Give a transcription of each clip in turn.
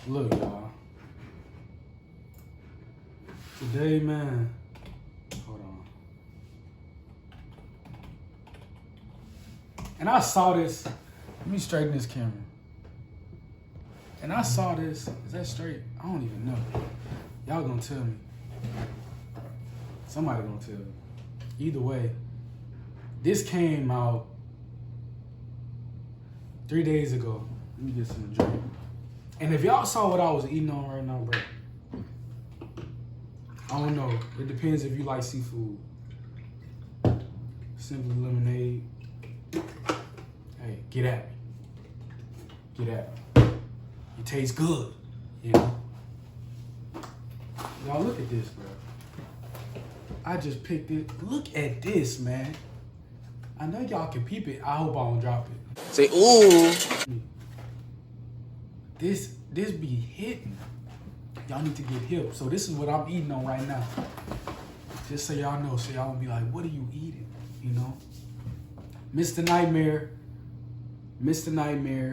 Look, y'all. Today, man. Hold on. And I saw this. Let me straighten this camera. And I saw this. Is that straight? I don't even know. Y'all gonna tell me. Somebody gonna tell me. Either way, this came out 3 days ago. Let me get some drink. And if y'all saw what I was eating on right now, bro, I don't know. It depends if you like seafood. Simply lemonade. Hey, get at me. Get at me. It tastes good, you know? Y'all look at this, bro. I just picked it. Look at this, man. I know y'all can peep it. I hope I don't drop it. Say, ooh. This be hitting. Y'all need to get hip. So this is what I'm eating on right now. Just so y'all know, so y'all won't be like, what are you eating? You know? Mr. Nightmare,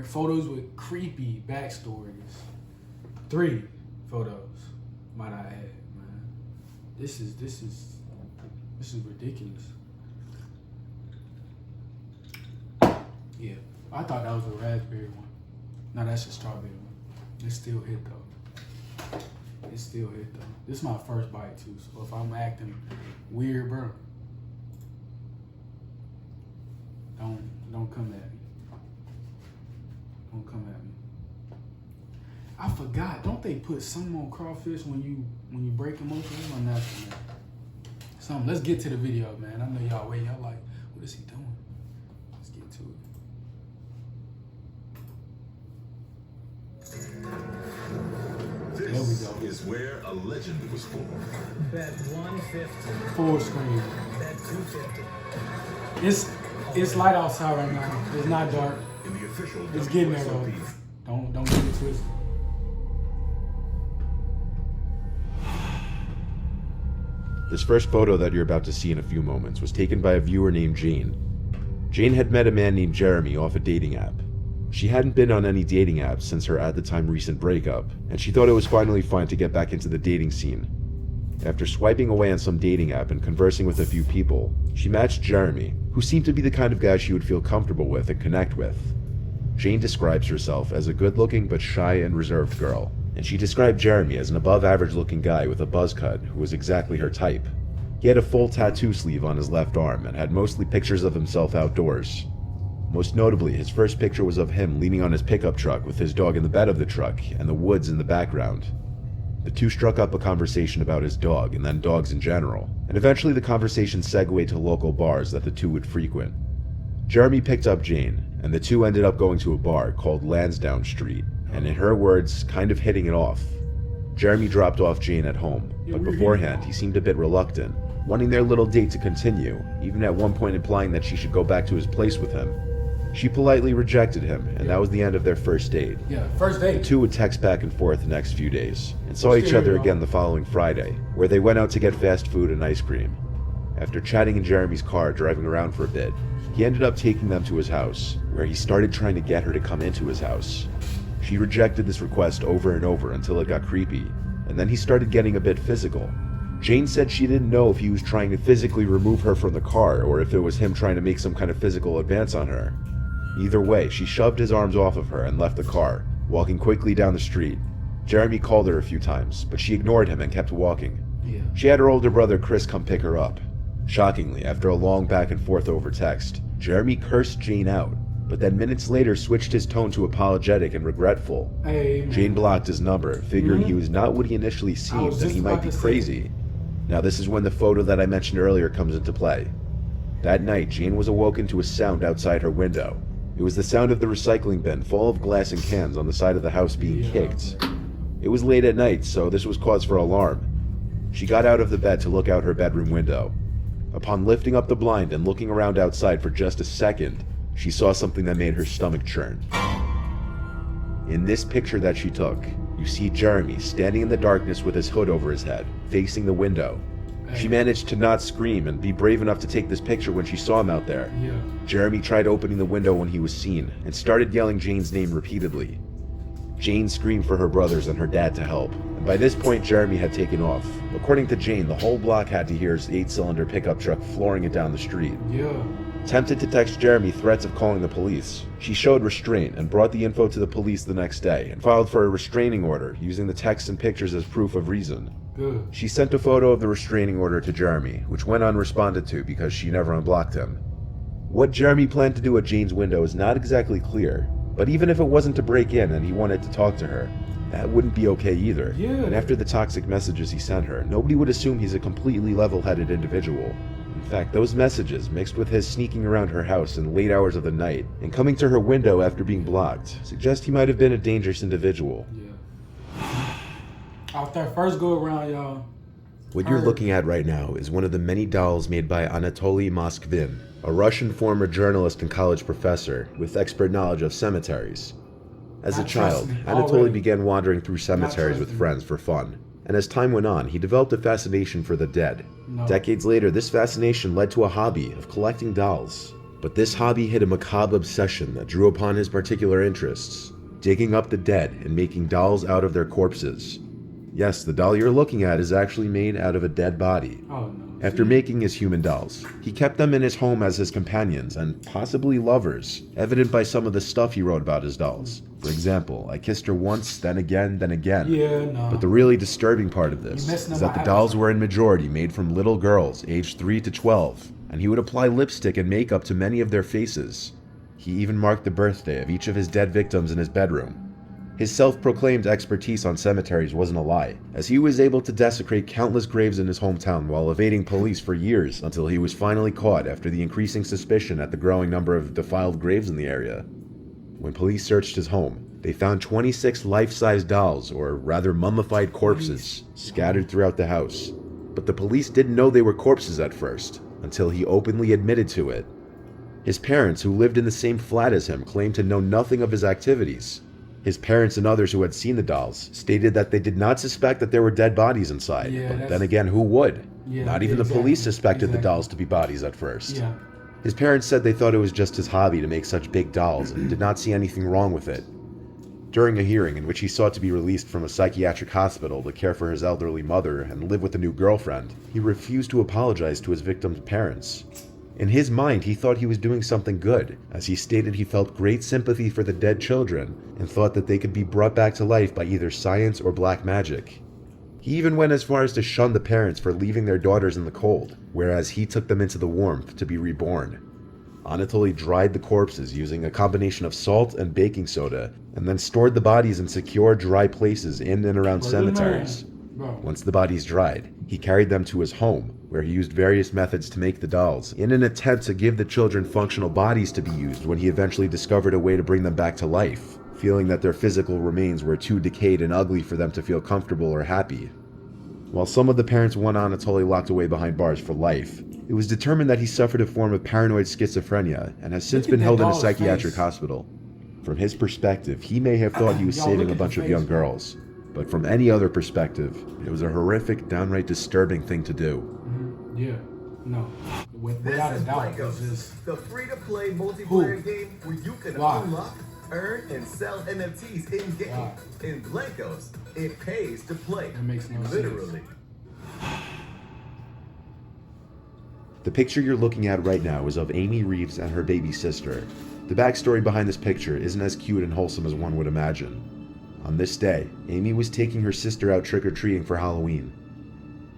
photos with creepy backstories. 3 photos, might I add, man. This is ridiculous. Yeah, I thought that was a raspberry one. No, that's a strawberry one. It still hit though. It still hit though. This is my first bite too, so if I'm acting weird, bro, don't come at me. Don't come at me. I forgot. Don't they put something on crawfish when you break them open? It's unnatural, man. Something. Let's get to the video, man. I know y'all waiting. Y'all like, what is he doing? Let's get to it. There we go. This is where a legend was formed. Bet 150. Full screen. Bet 250. It's light outside right now. It's not dark. In the official It's getting there though. Don't get it twisted. This first photo that you're about to see in a few moments was taken by a viewer named Jane. Jane had met a man named Jeremy off a dating app. She hadn't been on any dating apps since her at the time recent breakup, and she thought it was finally fun to get back into the dating scene. After swiping away on some dating app and conversing with a few people, she matched Jeremy, who seemed to be the kind of guy she would feel comfortable with and connect with. Jane describes herself as a good-looking but shy and reserved girl, and she described Jeremy as an above-average-looking guy with a buzz cut who was exactly her type. He had a full tattoo sleeve on his left arm and had mostly pictures of himself outdoors. Most notably, his first picture was of him leaning on his pickup truck with his dog in the bed of the truck and the woods in the background. The two struck up a conversation about his dog and then dogs in general, and eventually the conversation segued to local bars that the two would frequent. Jeremy picked up Jane, and the two ended up going to a bar called Lansdowne Street, and in her words, kind of hitting it off. Jeremy dropped off Jane at home, but beforehand he seemed a bit reluctant, wanting their little date to continue, even at one point implying that she should go back to his place with him. She politely rejected him, and that was the end of their first date. Yeah, first date. The two would text back and forth the next few days, and saw each other again the following Friday, where they went out to get fast food and ice cream. After chatting in Jeremy's car driving around for a bit, he ended up taking them to his house, where he started trying to get her to come into his house. She rejected this request over and over until it got creepy, and then he started getting a bit physical. Jane said she didn't know if he was trying to physically remove her from the car or if it was him trying to make some kind of physical advance on her. Either way, she shoved his arms off of her and left the car, walking quickly down the street. Jeremy called her a few times, but she ignored him and kept walking. She had her older brother Chris come pick her up. Shockingly, after a long back and forth over text, Jeremy cursed Jane out, but then minutes later switched his tone to apologetic and regretful. Jane blocked his number, figuring he was not what he initially seemed and he might be crazy. Now this is when the photo that I mentioned earlier comes into play. That night, Jane was awoken to a sound outside her window. It was the sound of the recycling bin full of glass and cans on the side of the house being kicked. It was late at night, so this was cause for alarm. She got out of the bed to look out her bedroom window. Upon lifting up the blind and looking around outside for just a second, she saw something that made her stomach churn. In this picture that she took, you see Jeremy standing in the darkness with his hood over his head, facing the window. She managed to not scream and be brave enough to take this picture when she saw him out there. Jeremy tried opening the window when he was seen and started yelling Jane's name repeatedly. Jane screamed for her brothers and her dad to help, and by this point Jeremy had taken off. According to Jane, the whole block had to hear his 8-cylinder pickup truck flooring it down the street. Yeah. Tempted to text Jeremy threats of calling the police, she showed restraint and brought the info to the police the next day and filed for a restraining order using the texts and pictures as proof of reason. Good. She sent a photo of the restraining order to Jeremy, which went unresponded to because she never unblocked him. What Jeremy planned to do at Jane's window is not exactly clear, but even if it wasn't to break in and he wanted to talk to her, that wouldn't be okay either. Yeah. And after the toxic messages he sent her, nobody would assume he's a completely level-headed individual. In fact, those messages, mixed with his sneaking around her house in late hours of the night and coming to her window after being blocked, suggest he might have been a dangerous individual. Yeah. Off that first go around, y'all. What you're looking at right now is one of the many dolls made by Anatoly Moskvin, a Russian former journalist and college professor with expert knowledge of cemeteries. As a child, Anatoly began wandering through cemeteries with friends for fun, and as time went on, he developed a fascination for the dead. Decades later, this fascination led to a hobby of collecting dolls. But this hobby hid a macabre obsession that drew upon his particular interests, digging up the dead and making dolls out of their corpses. Yes, the doll you're looking at is actually made out of a dead body. Oh, no. After making his human dolls, he kept them in his home as his companions and possibly lovers, evident by some of the stuff he wrote about his dolls. For example, I kissed her once, then again, then again. Yeah, no. But the really disturbing part of this is that the dolls were in majority made from little girls aged 3 to 12, and he would apply lipstick and makeup to many of their faces. He even marked the birthday of each of his dead victims in his bedroom. His self-proclaimed expertise on cemeteries wasn't a lie, as he was able to desecrate countless graves in his hometown while evading police for years until he was finally caught after the increasing suspicion at the growing number of defiled graves in the area. When police searched his home, they found 26 life-size dolls, or rather mummified corpses, scattered throughout the house. But the police didn't know they were corpses at first, until he openly admitted to it. His parents, who lived in the same flat as him, claimed to know nothing of his activities. His parents and others who had seen the dolls stated that they did not suspect that there were dead bodies inside, but then again, who would? Not even the police suspected the dolls to be bodies at first. Yeah. His parents said they thought it was just his hobby to make such big dolls and did not see anything wrong with it. During a hearing in which he sought to be released from a psychiatric hospital to care for his elderly mother and live with a new girlfriend, he refused to apologize to his victim's parents. In his mind, he thought he was doing something good, as he stated he felt great sympathy for the dead children and thought that they could be brought back to life by either science or black magic. He even went as far as to shun the parents for leaving their daughters in the cold, whereas he took them into the warmth to be reborn. Anatoly dried the corpses using a combination of salt and baking soda, and then stored the bodies in secure, dry places in and around cemeteries. Once the bodies dried, he carried them to his home, where he used various methods to make the dolls, in an attempt to give the children functional bodies to be used when he eventually discovered a way to bring them back to life, feeling that their physical remains were too decayed and ugly for them to feel comfortable or happy. While some of the parents want Anatoly locked away behind bars for life, it was determined that he suffered a form of paranoid schizophrenia and has since been held in a psychiatric hospital. From his perspective, he may have thought he was saving a bunch of young girls, but from any other perspective, it was a horrific, downright disturbing thing to do. Yeah, no, without a doubt, it's just the free-to-play multiplayer game where you can unlock, earn, and sell NFTs in-game. Wow. In Blankos, it pays to play. That makes no Literally. sense. The picture you're looking at right now is of Amy Reeves and her baby sister. The backstory behind this picture isn't as cute and wholesome as one would imagine. On this day, Amy was taking her sister out trick-or-treating for Halloween.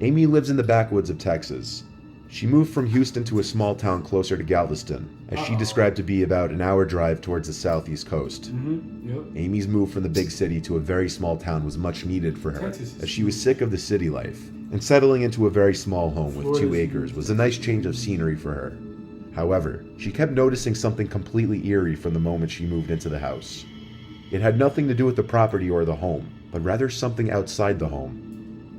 Amy lives in the backwoods of Texas. She moved from Houston to a small town closer to Galveston, as she described to be about an hour drive towards the southeast coast. Amy's move from the big city to a very small town was much needed for her, as she was sick of the city life, and settling into a very small home with 2 acres was a nice change of scenery for her. However, she kept noticing something completely eerie from the moment she moved into the house. It had nothing to do with the property or the home, but rather something outside the home.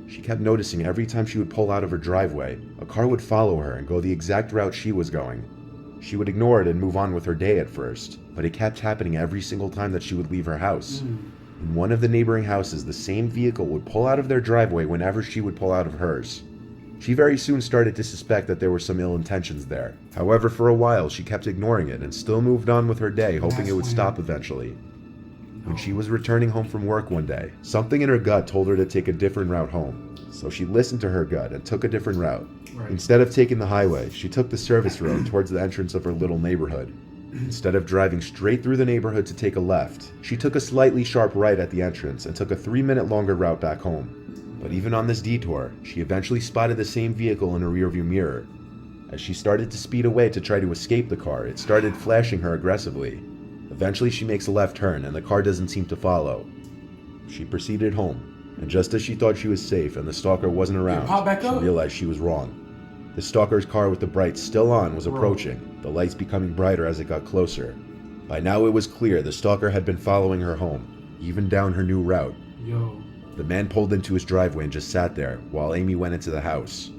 She kept noticing every time she would pull out of her driveway, a car would follow her and go the exact route she was going. She would ignore it and move on with her day at first, but it kept happening every single time that she would leave her house. In one of the neighboring houses, the same vehicle would pull out of their driveway whenever she would pull out of hers. She very soon started to suspect that there were some ill intentions there. However, for a while, she kept ignoring it and still moved on with her day, hoping it would stop eventually. When she was returning home from work one day, something in her gut told her to take a different route home. So she listened to her gut and took a different route. Right. Instead of taking the highway, she took the service road towards the entrance of her little neighborhood. Instead of driving straight through the neighborhood to take a left, she took a slightly sharp right at the entrance and took a 3-minute longer route back home. But even on this detour, she eventually spotted the same vehicle in her rearview mirror. As she started to speed away to try to escape the car, it started flashing her aggressively. Eventually she makes a left turn and the car doesn't seem to follow. She proceeded home, and just as she thought she was safe and the stalker wasn't around, she realized she was wrong. The stalker's car with the brights still on was approaching, the lights becoming brighter as it got closer. By now it was clear the stalker had been following her home, even down her new route. Yo. The man pulled into his driveway and just sat there while Amy went into the house.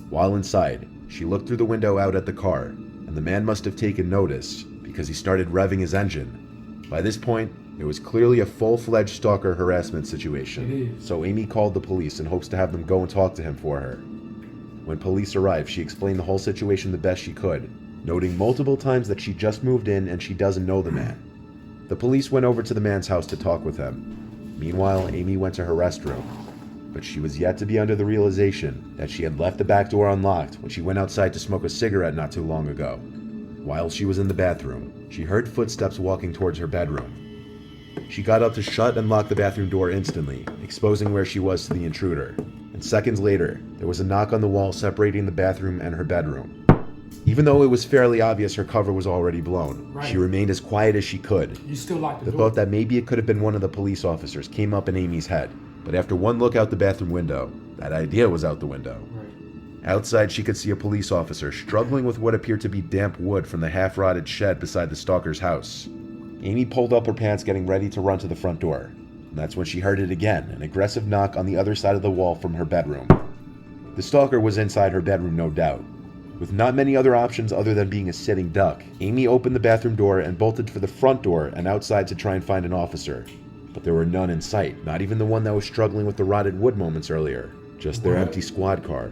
While inside, she looked through the window out at the car, and the man must have taken notice because he started revving his engine. By this point, it was clearly a full-fledged stalker harassment situation, so Amy called the police in hopes to have them go and talk to him for her. When police arrived, she explained the whole situation the best she could, noting multiple times that she just moved in and she doesn't know the man. The police went over to the man's house to talk with him. Meanwhile, Amy went to her restroom, but she was yet to be under the realization that she had left the back door unlocked when she went outside to smoke a cigarette not too long ago. While she was in the bathroom, she heard footsteps walking towards her bedroom. She got up to shut and lock the bathroom door instantly, exposing where she was to the intruder. And seconds later, there was a knock on the wall separating the bathroom and her bedroom. Even though it was fairly obvious her cover was already blown, she remained as quiet as she could. You still locked The thought that maybe it could have been one of the police officers came up in Amy's head. But after one look out the bathroom window, that idea was out the window. Outside, she could see a police officer struggling with what appeared to be damp wood from the half-rotted shed beside the stalker's house. Amy pulled up her pants, getting ready to run to the front door. And that's when she heard it again, an aggressive knock on the other side of the wall from her bedroom. The stalker was inside her bedroom, no doubt. With not many other options other than being a sitting duck, Amy opened the bathroom door and bolted for the front door and outside to try and find an officer. But there were none in sight, not even the one that was struggling with the rotted wood moments earlier, just their empty squad car.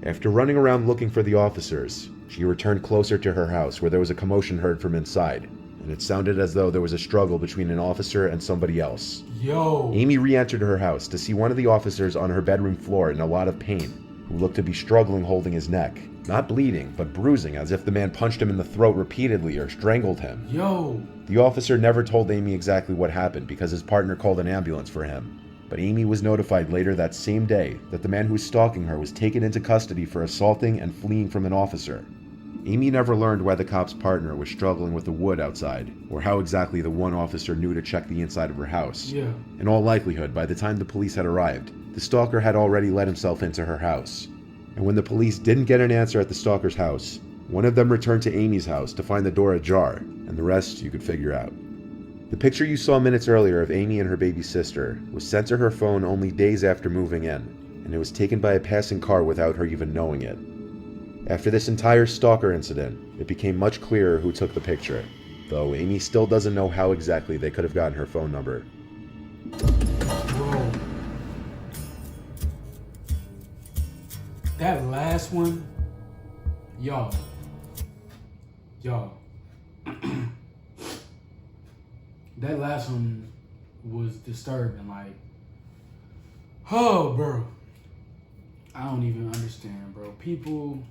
After running around looking for the officers, she returned closer to her house where there was a commotion heard from inside, and it sounded as though there was a struggle between an officer and somebody else. Yo. Amy re-entered her house to see one of the officers on her bedroom floor in a lot of pain, who looked to be struggling holding his neck. Not bleeding, but bruising, as if the man punched him in the throat repeatedly or strangled him. Yo. The officer never told Amy exactly what happened because his partner called an ambulance for him. But Amy was notified later that same day that the man who was stalking her was taken into custody for assaulting and fleeing from an officer. Amy never learned why the cop's partner was struggling with the wood outside, or how exactly the one officer knew to check the inside of her house. Yeah. In all likelihood, by the time the police had arrived, the stalker had already let himself into her house. And when the police didn't get an answer at the stalker's house, one of them returned to Amy's house to find the door ajar, and the rest you could figure out. The picture you saw minutes earlier of Amy and her baby sister was sent to her phone only days after moving in, and it was taken by a passing car without her even knowing it. After this entire stalker incident, it became much clearer who took the picture, though Amy still doesn't know how exactly they could have gotten her phone number. Bro. That last one, y'all. That last one was disturbing. Like, oh, bro. I don't even understand, bro. People,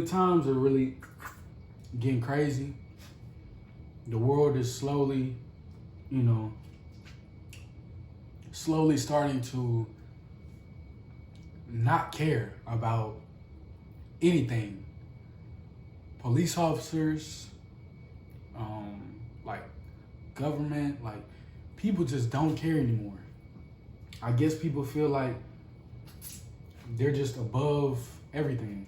times are really getting crazy. The world is slowly starting to not care about anything. Police officers, like government, like people just don't care anymore. I guess people feel like they're just above everything.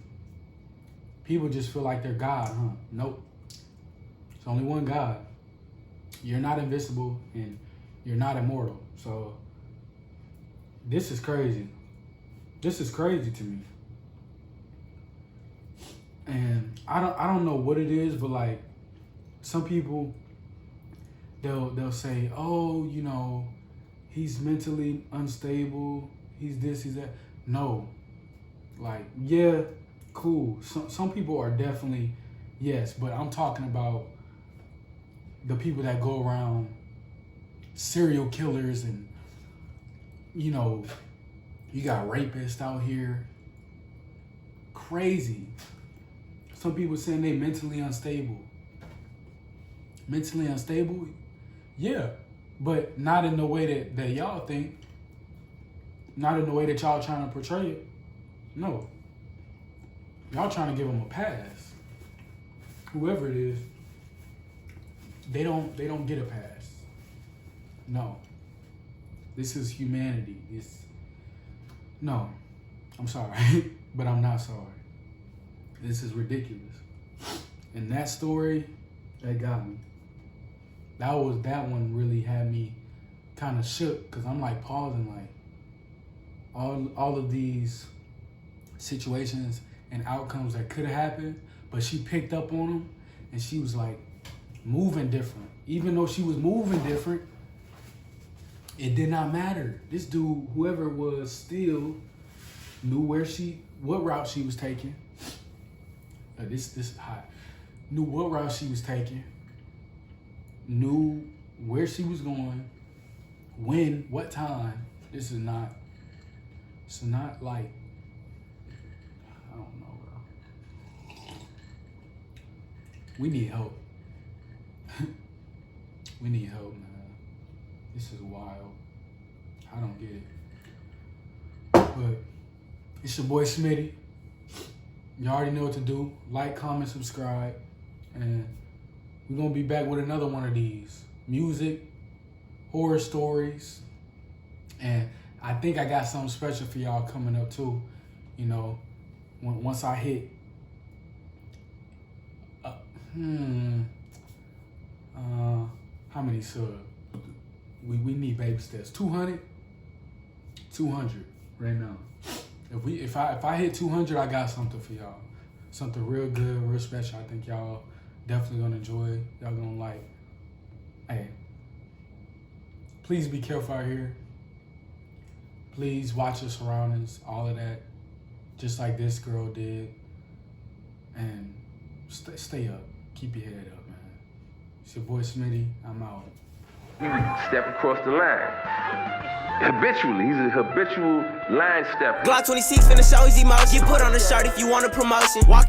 People just feel like they're God, huh? Nope. It's only one God. You're not invisible and you're not immortal. So this is crazy. This is crazy to me. And I don't know what it is, but like some people they'll say, oh, he's mentally unstable, he's this, he's that. No. Like, yeah, cool. Some people are definitely, yes, but I'm talking about the people that go around serial killers and, you know, you got rapists out here. Crazy. Some people saying they mentally unstable. Mentally unstable? Yeah. But not in the way that y'all think. Not in the way that y'all trying to portray it. No. Y'all trying to give them a pass. Whoever it is, they don't get a pass. No. This is humanity. No. I'm sorry. But I'm not sorry. This is ridiculous. And that story, that got me. That one really had me kind of shook, because I'm like pausing, like all of these situations and outcomes that could have happened, but she picked up on them and she was like moving different. Even though she was moving different, it did not matter. This dude, whoever it was, still knew what route she was taking. This is hot. Knew what route she was taking. Knew where she was going. When, what time. It's not like, I don't know, bro. We need help. We need help, man. This is wild. I don't get it. But it's your boy Smitty. You already know what to do. Like, comment, subscribe. And we're going to be back with another one of these. Music, horror stories. And I think I got something special for y'all coming up too. You know, once I hit... how many subs? We need baby steps. 200? 200 right now. If I hit 200, I got something for y'all. Something real good, real special. I think y'all definitely gonna enjoy. Y'all gonna like. Hey, please be careful out here. Please watch your surroundings, all of that. Just like this girl did. And stay up. Keep your head up, man. It's your boy Smitty. I'm out. He would step across the line. Habitually, he's a habitual line stepper. Glock 26 finna show his emotion. Get put on a shirt if you want a promotion. Walk